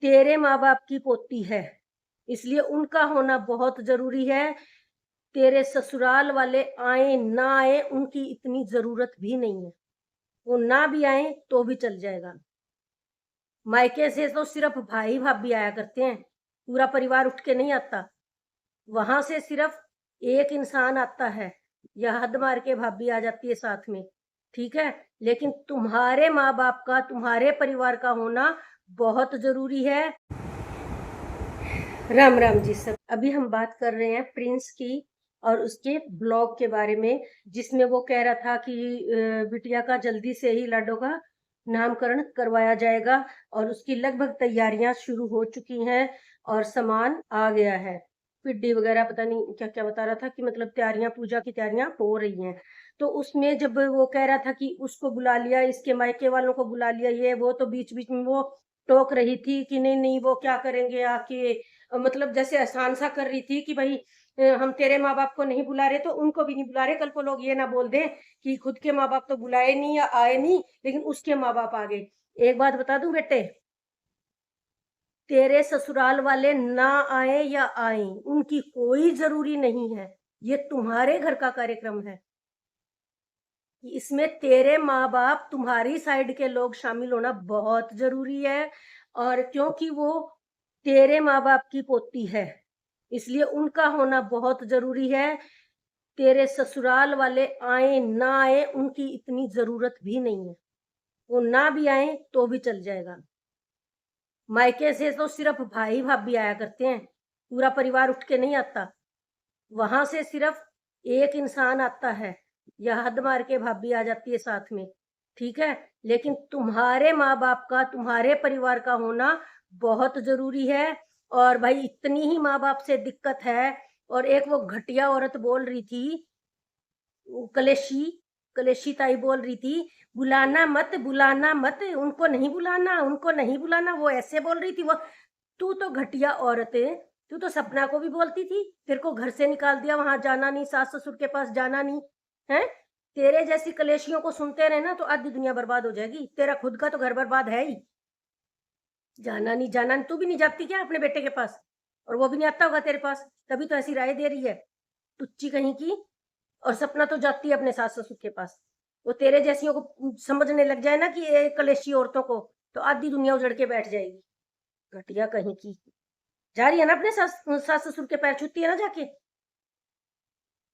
तेरे माँ बाप की पोती है, इसलिए उनका होना बहुत जरूरी है। तेरे ससुराल वाले आए ना आए उनकी इतनी जरूरत भी नहीं है, वो ना भी आए तो भी चल जाएगा। मायके से तो सिर्फ भाई भाभी आया करते हैं, पूरा परिवार उठ के नहीं आता। वहां से सिर्फ एक इंसान आता है या हद मार के भाभी आ जाती है साथ में, ठीक है। लेकिन तुम्हारे माँ बाप का, तुम्हारे परिवार का होना बहुत जरूरी है। राम राम जी सब। अभी हम बात कर रहे हैं प्रिंस की और उसके ब्लॉग के बारे में, जिसमें वो कह रहा था कि बिटिया का जल्दी से ही लाडो का नामकरण करवाया जाएगा और उसकी लगभग तैयारियां शुरू हो चुकी हैं और सामान आ गया है। पिड्डी वगैरह पता नहीं क्या क्या बता रहा था कि मतलब तैयारियां, पूजा की तैयारियां हो रही हैं। तो उसमें जब वो कह रहा था कि उसको बुला लिया, इसके मायके वालों को बुला लिया, ये वो, तो बीच बीच में वो टोक रही थी कि नहीं नहीं वो क्या करेंगे आके, मतलब जैसे एहसान सा कर रही थी कि भाई हम तेरे माँ बाप को नहीं बुला रहे तो उनको भी नहीं बुला रहे, कल को लोग ये ना बोल दें कि खुद के माँ बाप तो बुलाए नहीं या आए नहीं लेकिन उसके माँ बाप आ गए। एक बात बता दूं बेटे, तेरे ससुराल वाले ना आए या आए उनकी कोई जरूरी नहीं है, ये तुम्हारे घर का कार्यक्रम है। इसमें तेरे माँ बाप, तुम्हारी साइड के लोग शामिल होना बहुत जरूरी है। और क्योंकि वो तेरे माँ बाप की पोती है, इसलिए उनका होना बहुत जरूरी है। तेरे ससुराल वाले आए ना आए उनकी इतनी जरूरत भी नहीं है, वो ना भी आए तो भी चल जाएगा। मायके से तो सिर्फ भाई भाभी आया करते हैं, पूरा परिवार उठ के नहीं आता। वहां से सिर्फ एक इंसान आता है या हद मार के भाभी आ जाती है साथ में, ठीक है। लेकिन तुम्हारे माँ बाप का, तुम्हारे परिवार का होना बहुत जरूरी है। और भाई इतनी ही माँ बाप से दिक्कत है। और एक वो घटिया औरत बोल रही थी, वो कलेशी कलेशी ताई बोल रही थी, बुलाना मत, बुलाना मत, उनको नहीं बुलाना, उनको नहीं बुलाना, वो ऐसे बोल रही थी वो। तू तो घटिया औरत है, तू तो सपना को भी बोलती थी, तेरे को घर से निकाल दिया, वहां जाना नहीं, सास ससुर के पास जाना नहीं है। तेरे जैसी कलेशियों को सुनते रहे ना तो आधी दुनिया बर्बाद हो जाएगी, तेरा खुद का तो घर बर्बाद है ही। जाना नहीं, जाना नहीं, तू भी नहीं जाती क्या अपने बेटे के पास? और वो भी नहीं आता होगा तेरे पास, तभी तो ऐसी राय दे रही है तुच्ची कहीं की। और सपना तो जाती है अपने सास ससुर के पास। वो तेरे जैसियों को समझने लग जाए ना कि ये कलेशी औरतों को, तो आधी दुनिया उजड़ के बैठ जाएगी। घटिया कहीं की, जा रही है ना अपने सास ससुर के पैर छूती है ना जाके,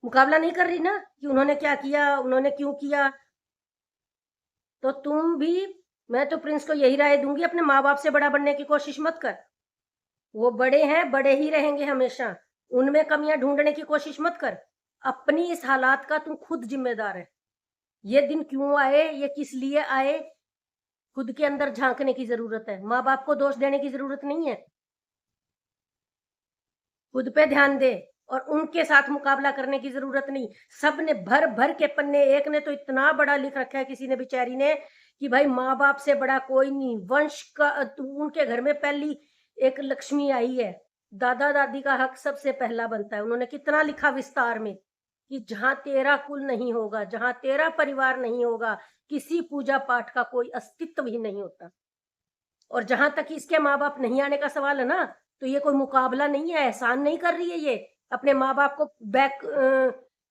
मुकाबला नहीं कर रही ना कि उन्होंने क्या किया, उन्होंने क्यों किया। तो तुम भी, मैं तो प्रिंस को यही राय दूंगी, अपने माँ बाप से बड़ा बनने की कोशिश मत कर। वो बड़े हैं, बड़े ही रहेंगे हमेशा, उनमें कमियां ढूंढने की कोशिश मत कर। अपनी इस हालात का तुम खुद जिम्मेदार है। ये दिन क्यों आए, ये किस लिए आए, खुद के अंदर झांकने की जरूरत है। माँ बाप को दोष देने की जरूरत नहीं है, खुद पे ध्यान दे। और उनके साथ मुकाबला करने की जरूरत नहीं। सब ने भर भर के पन्ने, एक ने तो इतना बड़ा लिख रखा है किसी ने बेचारी ने कि भाई माँ बाप से बड़ा कोई नहीं, वंश का उनके घर में पहली एक लक्ष्मी आई है, दादा दादी का हक सबसे पहला बनता है। उन्होंने कितना लिखा विस्तार में कि जहां तेरा कुल नहीं होगा, जहां तेरा परिवार नहीं होगा, किसी पूजा पाठ का कोई अस्तित्व ही नहीं होता। और जहां तक इसके माँ बाप नहीं आने का सवाल है ना, तो ये कोई मुकाबला नहीं है, एहसान नहीं कर रही है ये अपने माँ बाप को बैक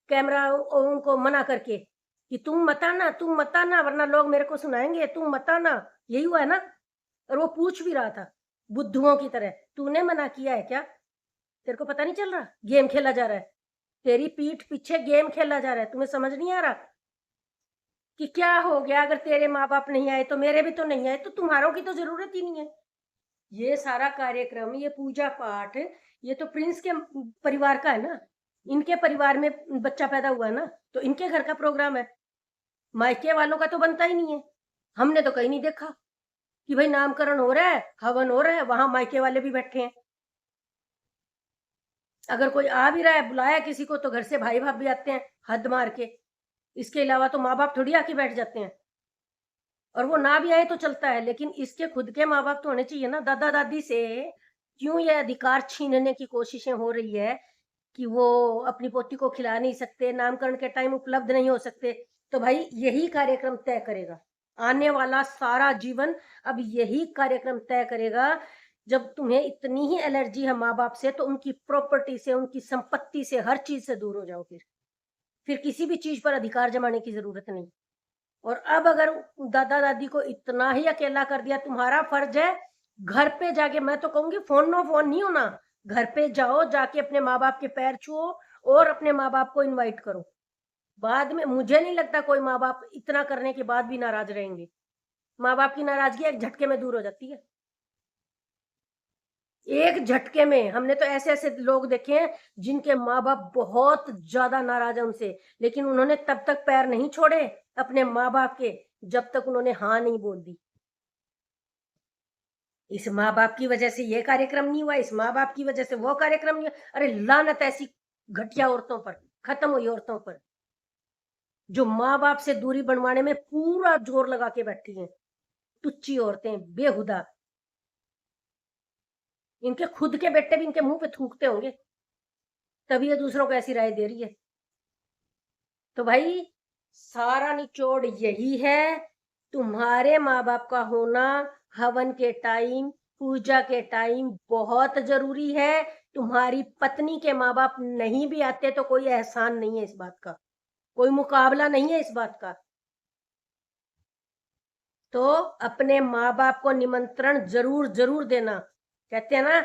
कैमरा उनको मना करके कि तुम मत आना, तुम मत आना, वरना लोग मेरे को सुनाएंगे, तुम मत आना। यही हुआ है ना। और वो पूछ भी रहा था बुद्धुओं की तरह, तूने मना किया है क्या? तेरे को पता नहीं चल रहा गेम खेला जा रहा है, तेरी पीठ पीछे गेम खेला जा रहा है, तुम्हें समझ नहीं आ रहा कि क्या हो गया अगर तेरे माँ बाप नहीं आए तो मेरे भी तो नहीं आए, तो तुम्हारों की तो जरूरत ही नहीं है। ये सारा कार्यक्रम, ये पूजा पाठ, ये तो प्रिंस के परिवार का है ना, इनके परिवार में बच्चा पैदा हुआ है ना, तो इनके घर का प्रोग्राम है। मायके वालों का तो बनता ही नहीं है। हमने तो कहीं नहीं देखा कि भाई नामकरण हो रहा है, हवन हो रहा है, वहां मायके वाले भी बैठे हैं। अगर कोई आ भी रहा है, बुलाया किसी को, तो घर से भाई भाभी आते हैं हद मार के। इसके अलावा तो माँ बाप थोड़ी आके बैठ जाते हैं। और वो ना भी आए तो चलता है, लेकिन इसके खुद के माँ बाप तो होने चाहिए ना। दादा दादी से क्यों ये अधिकार छीनने की कोशिशें हो रही है कि वो अपनी पोती को खिला नहीं सकते, नामकरण के टाइम उपलब्ध नहीं हो सकते? तो भाई यही कार्यक्रम तय करेगा आने वाला सारा जीवन। अब यही कार्यक्रम तय करेगा जब तुम्हें इतनी ही एलर्जी है माँ बाप से, तो उनकी प्रॉपर्टी से, उनकी संपत्ति से, हर चीज से दूर हो जाओ। फिर किसी भी चीज पर अधिकार जमाने की जरूरत नहीं। और अब अगर दादा दादी को इतना ही अकेला कर दिया, तुम्हारा फर्ज है घर पे जाके, मैं तो कहूंगी फोन नो फोन नहीं होना, घर पे जाओ, जाके अपने माँ बाप के पैर छुओ और अपने माँ बाप को इनवाइट करो। बाद में मुझे नहीं लगता कोई माँ बाप इतना करने के बाद भी नाराज रहेंगे। माँ बाप की नाराजगी एक झटके में दूर हो जाती है, एक झटके में। हमने तो ऐसे ऐसे लोग देखे हैं जिनके माँ बाप बहुत ज्यादा नाराज है उनसे, लेकिन उन्होंने तब तक पैर नहीं छोड़े अपने माँ बाप के जब तक उन्होंने हाँ नहीं बोल दी। इस माँ बाप की वजह से ये कार्यक्रम नहीं हुआ, इस माँ बाप की वजह से वो कार्यक्रम नहीं हुआ। अरे लानत ऐसी घटिया औरतों पर, खत्म हुई औरतों पर, जो माँ बाप से दूरी बनवाने में पूरा जोर लगा के बैठी हैं। टुच्ची औरतें, बेहुदा। इनके खुद के बेटे भी इनके मुंह पे थूकते होंगे, तभी ये दूसरों को ऐसी राय दे रही है। तो भाई सारा निचोड़ यही है, तुम्हारे माँ बाप का होना हवन के टाइम, पूजा के टाइम बहुत जरूरी है। तुम्हारी पत्नी के माँ बाप नहीं भी आते तो कोई एहसान नहीं है इस बात का, कोई मुकाबला नहीं है इस बात का। तो अपने माँ बाप को निमंत्रण जरूर जरूर देना। कहते हैं ना,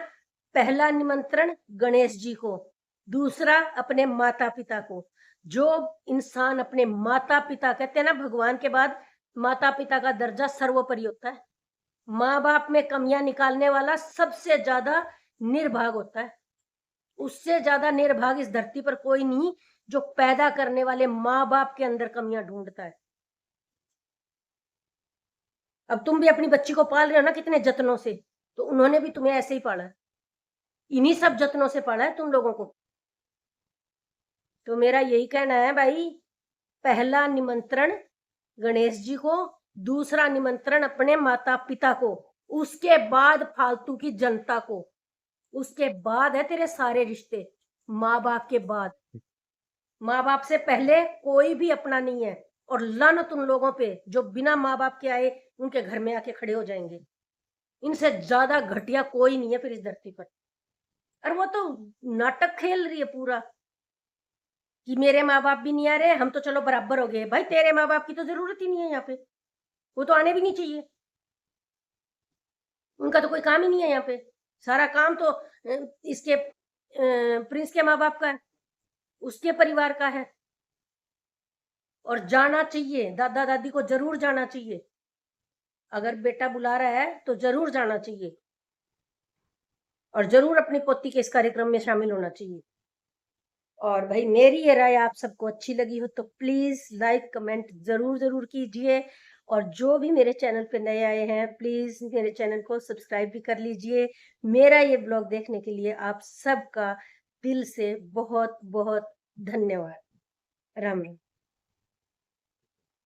पहला निमंत्रण गणेश जी को, दूसरा अपने माता पिता को। जो इंसान अपने माता पिता, कहते हैं ना भगवान के बाद माता पिता का दर्जा सर्वोपरि होता है। माँ बाप में कमियां निकालने वाला सबसे ज्यादा निर्भाग होता है। उससे ज्यादा निर्भाग इस धरती पर कोई नहीं, जो पैदा करने वाले माँ बाप के अंदर कमियां ढूंढता है। अब तुम भी अपनी बच्ची को पाल रहे हो ना कितने जत्नों से, तो उन्होंने भी तुम्हें ऐसे ही पाला है, इन्हीं सब जत्नों से पाला है तुम लोगों को। तो मेरा यही कहना है भाई, पहला निमंत्रण गणेश जी को, दूसरा निमंत्रण अपने माता पिता को, उसके बाद फालतू की जनता को, उसके बाद है तेरे सारे रिश्ते। माँ बाप के बाद, माँ बाप से पहले कोई भी अपना नहीं है। और लानत उन लोगों पे जो बिना माँ बाप के आए उनके घर में आके खड़े हो जाएंगे। इनसे ज्यादा घटिया कोई नहीं है फिर इस धरती पर। और वो तो नाटक खेल रही है पूरा कि मेरे माँ बाप भी नहीं आ रहे, हम तो चलो बराबर हो गए। भाई तेरे माँ बाप की तो जरूरत ही नहीं है यहाँ पे, वो तो आने भी नहीं चाहिए, उनका तो कोई काम ही नहीं है यहाँ पे। सारा काम तो इसके प्रिंस के माँ बाप का है, उसके परिवार का है। और जाना चाहिए, दादा दादी को जरूर जाना चाहिए। अगर बेटा बुला रहा है तो जरूर जाना चाहिए, और जरूर अपनी पोती के इस कार्यक्रम में शामिल होना चाहिए। और भाई मेरी ये राय आप सबको अच्छी लगी हो तो प्लीज लाइक कमेंट जरूर जरूर कीजिए। और जो भी मेरे चैनल पे नए आए हैं प्लीज मेरे चैनल को सब्सक्राइब भी कर लीजिए। मेरा ये ब्लॉग देखने के लिए आप सबका दिल से बहुत बहुत धन्यवाद। राम राम।